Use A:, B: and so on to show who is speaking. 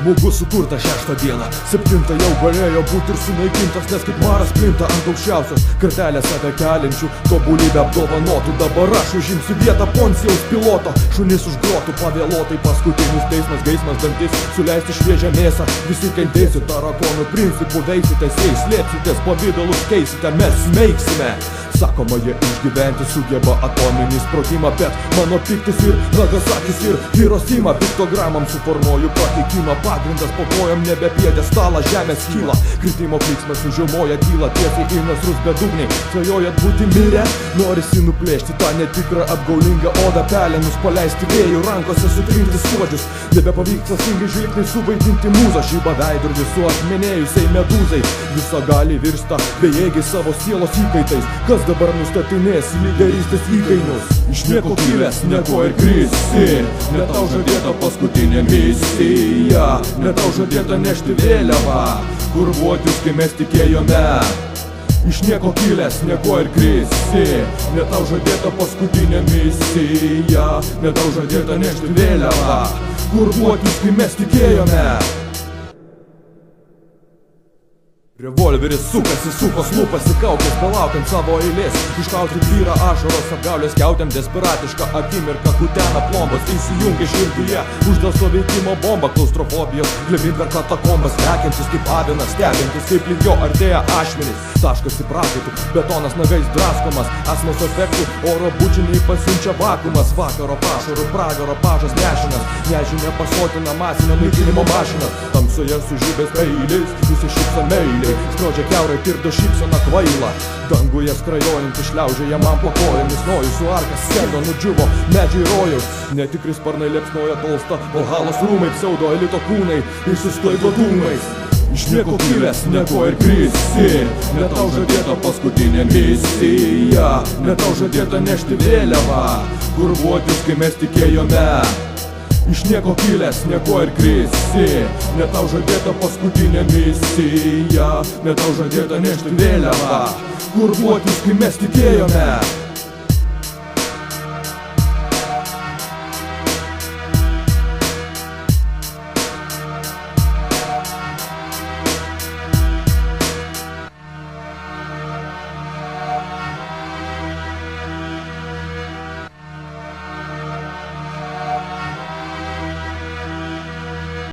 A: Žmogus sukurta 6 dieną, 7 jau galėjo būti ir sunaikintas, nes kaip maras plinta ant aukščiausios kartelės save keliančių, tobulybę apdovanotų. Dabar aš užimsiu vietą Poncijaus piloto, šunis už grotų pavėluotai, paskutinis teismas, geismas dantis, suleisti šviežią mėsą. Visi kentėsit tarakonų principų, veisitės, jei slėpsitės, pavydalus keisite, mes smeigsime. Sakoma, jie išgyventi sugeba atominį sprogimą, bet mano piktis ir Nagasakis ir Hirosima piktogramam suformuoju pateikimą. Pagrindas po kojom nebe pjedestalą, žemės kyla, kritimo klyksmas užilmoja tylą, tiesiai į nasrus bedugniai. Svajojat būti mirę, norisi nuplėšti tą netikrą apgaulingą odą, pelenus paleisti vėjų rankose, sutrinti suodžius. Nebepavyks sasingai žvilgsniai suvaidinti mūzą, žyba veidrodį su akmenėjusiai medūzai. Visa gali virsta bejėgiai savo sielos įkaitais. Kas dabar nustatinės lyderystės įkainius? Iš nieko kilęs, nieko ir krisi, ne tau žadėta paskutinė misija, ne tau žadėta nešti vėliavą, kur buotis, kai mes tikėjome. Iš nieko kilęs, nieko ir krisi, ne tau žadėta paskutinė misija, ne tau žadėta nešti vėliavą, kur buotis, kai mes tikėjome. Revolveris sukasi, supos lūpasi, kaukės belaukiant savo eilės. Iškauti tvyra ašaros, apgaulės kiautėm desperatišką akimirką, kutena plombos, įsijungia širdyje uždelsto veikimo bomba, klaustrofobijos, glebint per katakombas, lekiantis kaip avinas, stebintis kaip link jo artėja ašmenys. Taškas į prakaitų, betonas nagais draskomas, asmos efektų, oro bučiniai pasiunčia vakumas. Vakaro pašarų, pragaro pažas nešinas, nežinia pasotina masinio naikinimo mašinas. Tamsoje sužibės peiliais, nusišypsa meiliai, skrodžia kiaurai, tirdo šypseną kvailą. Danguje skrajojantis šliaužia man po kojomis, nojus su arkas skendo, nudžiuvo medžiai rojaus. Netikri sparnai liepsnoja tolsta, Valhalos rūmai, pseudo elito kūnai išsisklaido dūmais. Iš nieko kilęs, nieko ir krisi, ne tau žadėta paskutinė misija, ne tau žadėta nešti vėliavą, kur buotis, kai mes tikėjome. Iš nieko kilęs, nieko ir krisi, ne tau žadėta paskutinė misija, ne tau žadėta nešti vėliavą, kur buotis, kai mes tikėjome.